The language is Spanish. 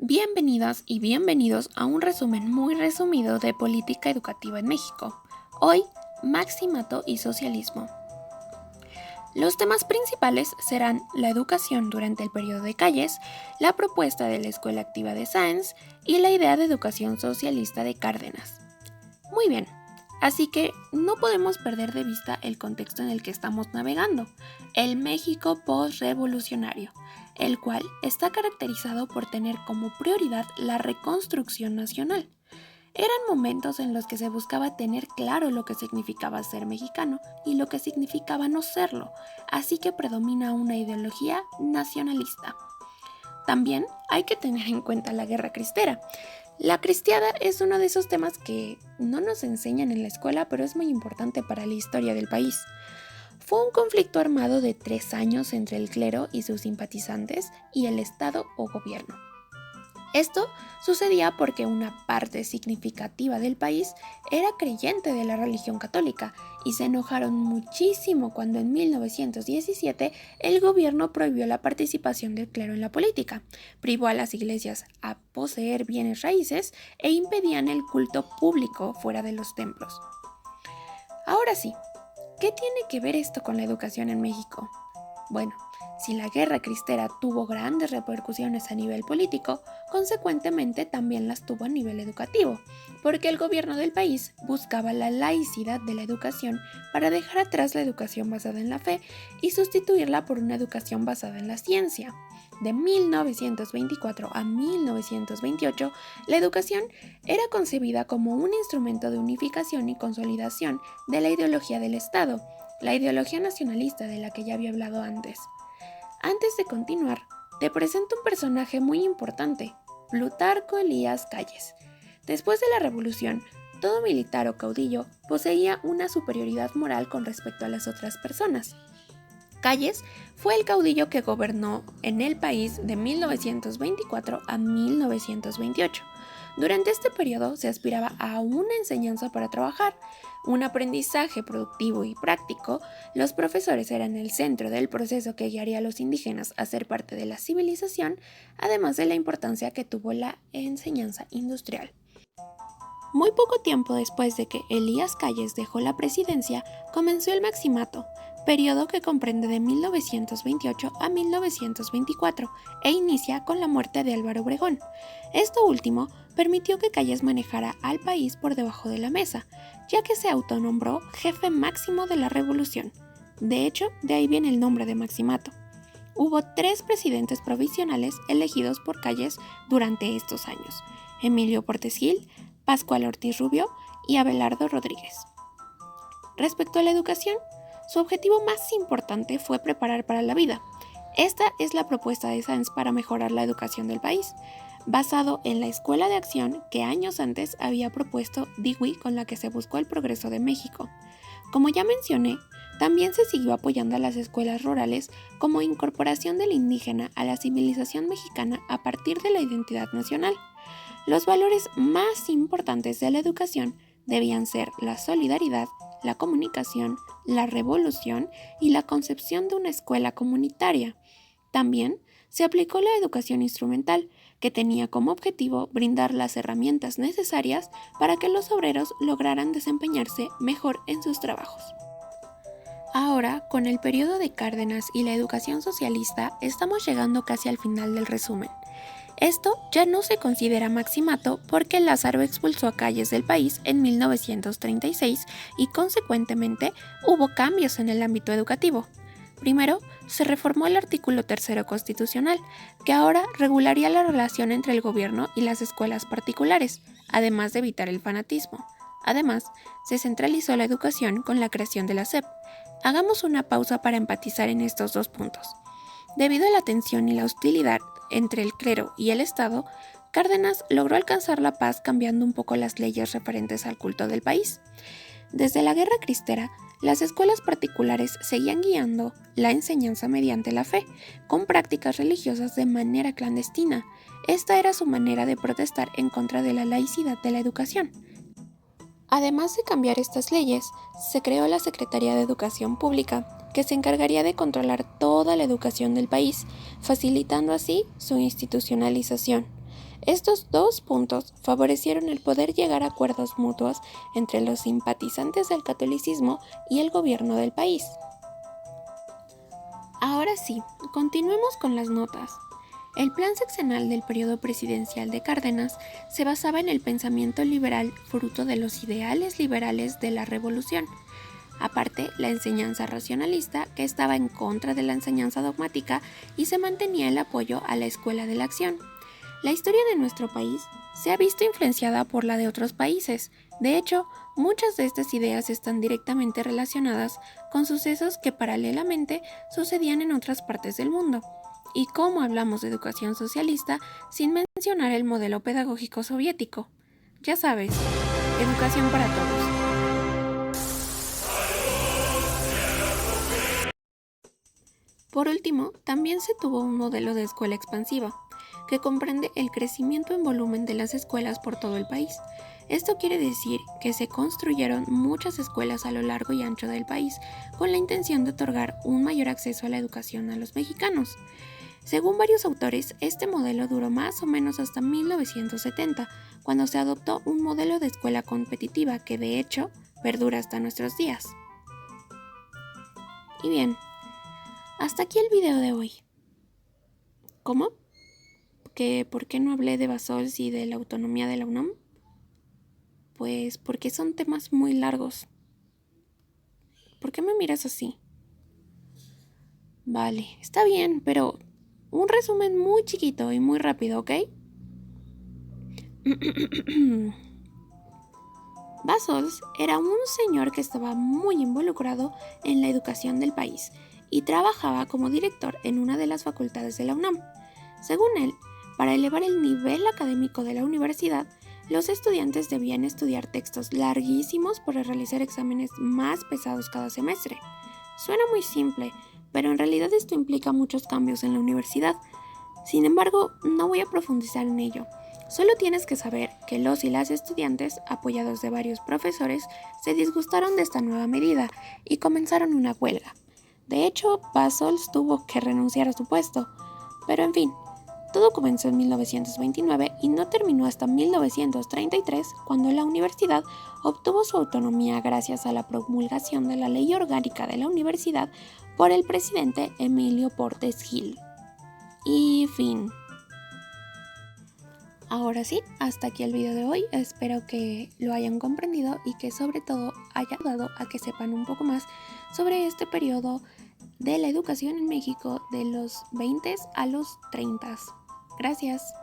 Bienvenidas y bienvenidos a un resumen muy resumido de política educativa en México. Hoy, Maximato y socialismo. Los temas principales serán la educación durante el periodo de Calles, la propuesta de la Escuela Activa de Sáenz y la idea de educación socialista de Cárdenas. Muy bien, así que no podemos perder de vista el contexto en el que estamos navegando, el México postrevolucionario, el cual está caracterizado por tener como prioridad la reconstrucción nacional. Eran momentos en los que se buscaba tener claro lo que significaba ser mexicano y lo que significaba no serlo, así que predomina una ideología nacionalista. También hay que tener en cuenta la guerra cristera. La cristiada es uno de esos temas que no nos enseñan en la escuela, pero es muy importante para la historia del país. Fue un conflicto armado de 3 años entre el clero y sus simpatizantes y el Estado o gobierno. Esto sucedía porque una parte significativa del país era creyente de la religión católica y se enojaron muchísimo cuando en 1917 el gobierno prohibió la participación del clero en la política, privó a las iglesias a poseer bienes raíces e impedían el culto público fuera de los templos. Ahora sí, ¿qué tiene que ver esto con la educación en México? Bueno, si la guerra cristera tuvo grandes repercusiones a nivel político, consecuentemente también las tuvo a nivel educativo, porque el gobierno del país buscaba la laicidad de la educación para dejar atrás la educación basada en la fe y sustituirla por una educación basada en la ciencia. De 1924 a 1928, la educación era concebida como un instrumento de unificación y consolidación de la ideología del Estado, la ideología nacionalista de la que ya había hablado antes. Antes de continuar, te presento un personaje muy importante, Plutarco Elías Calles. Después de la Revolución, todo militar o caudillo poseía una superioridad moral con respecto a las otras personas. Calles fue el caudillo que gobernó en el país de 1924 a 1928. Durante este periodo se aspiraba a una enseñanza para trabajar, un aprendizaje productivo y práctico. Los profesores eran el centro del proceso que guiaría a los indígenas a ser parte de la civilización, además de la importancia que tuvo la enseñanza industrial. Muy poco tiempo después de que Elías Calles dejó la presidencia, comenzó el Maximato, periodo que comprende de 1928 a 1924 e inicia con la muerte de Álvaro Obregón. Esto último permitió que Calles manejara al país por debajo de la mesa, ya que se autonombró jefe máximo de la revolución. De hecho, de ahí viene el nombre de Maximato. Hubo 3 presidentes provisionales elegidos por Calles durante estos años: Emilio Portes Gil, Pascual Ortiz Rubio y Abelardo Rodríguez. Respecto a la educación, su objetivo más importante fue preparar para la vida. Esta es la propuesta de Sáenz para mejorar la educación del país, basado en la escuela de acción que años antes había propuesto Dewey, con la que se buscó el progreso de México. Como ya mencioné, también se siguió apoyando a las escuelas rurales como incorporación del indígena a la civilización mexicana a partir de la identidad nacional. Los valores más importantes de la educación debían ser la solidaridad, la comunicación, la revolución y la concepción de una escuela comunitaria. También se aplicó la educación instrumental, que tenía como objetivo brindar las herramientas necesarias para que los obreros lograran desempeñarse mejor en sus trabajos. Ahora, con el periodo de Cárdenas y la educación socialista, estamos llegando casi al final del resumen. Esto ya no se considera maximato porque Lázaro expulsó a Calles del país en 1936 y consecuentemente hubo cambios en el ámbito educativo. Primero, se reformó el artículo 3 constitucional, que ahora regularía la relación entre el gobierno y las escuelas particulares, además de evitar el fanatismo. Además, se centralizó la educación con la creación de la SEP. Hagamos una pausa para empatizar en estos 2 puntos. Debido a la tensión y la hostilidad entre el clero y el Estado, Cárdenas logró alcanzar la paz cambiando un poco las leyes referentes al culto del país. Desde la Guerra Cristera, las escuelas particulares seguían guiando la enseñanza mediante la fe, con prácticas religiosas de manera clandestina. Esta era su manera de protestar en contra de la laicidad de la educación. Además de cambiar estas leyes, se creó la Secretaría de Educación Pública, que se encargaría de controlar toda la educación del país, facilitando así su institucionalización. Estos dos puntos favorecieron el poder llegar a acuerdos mutuos entre los simpatizantes del catolicismo y el gobierno del país. Ahora sí, continuemos con las notas. El plan sexenal del periodo presidencial de Cárdenas se basaba en el pensamiento liberal fruto de los ideales liberales de la Revolución. Aparte, la enseñanza racionalista, que estaba en contra de la enseñanza dogmática y se mantenía el apoyo a la escuela de la acción. La historia de nuestro país se ha visto influenciada por la de otros países. De hecho, muchas de estas ideas están directamente relacionadas con sucesos que paralelamente sucedían en otras partes del mundo. ¿Y cómo hablamos de educación socialista sin mencionar el modelo pedagógico soviético? Ya sabes, educación para todos. Por último, también se tuvo un modelo de escuela expansiva, que comprende el crecimiento en volumen de las escuelas por todo el país. Esto quiere decir que se construyeron muchas escuelas a lo largo y ancho del país, con la intención de otorgar un mayor acceso a la educación a los mexicanos. Según varios autores, este modelo duró más o menos hasta 1970, cuando se adoptó un modelo de escuela competitiva que de hecho perdura hasta nuestros días. Y bien, hasta aquí el video de hoy. ¿Cómo? ¿Por qué no hablé de Basols y de la autonomía de la UNAM? Pues porque son temas muy largos. ¿Por qué me miras así? Vale, está bien, pero un resumen muy chiquito y muy rápido, ¿ok? Basols era un señor que estaba muy involucrado en la educación del país y trabajaba como director en una de las facultades de la UNAM. Según él, para elevar el nivel académico de la universidad, los estudiantes debían estudiar textos larguísimos para realizar exámenes más pesados cada semestre. Suena muy simple, pero en realidad esto implica muchos cambios en la universidad. Sin embargo, no voy a profundizar en ello. Solo tienes que saber que los y las estudiantes, apoyados de varios profesores, se disgustaron de esta nueva medida y comenzaron una huelga. De hecho, Basols tuvo que renunciar a su puesto. Pero en fin, todo comenzó en 1929 y no terminó hasta 1933, cuando la universidad obtuvo su autonomía gracias a la promulgación de la Ley Orgánica de la Universidad por el presidente Emilio Portes Gil. Y fin. Ahora sí, hasta aquí el video de hoy. Espero que lo hayan comprendido y que sobre todo haya ayudado a que sepan un poco más sobre este periodo de la educación en México de los 20 a los 30. Gracias.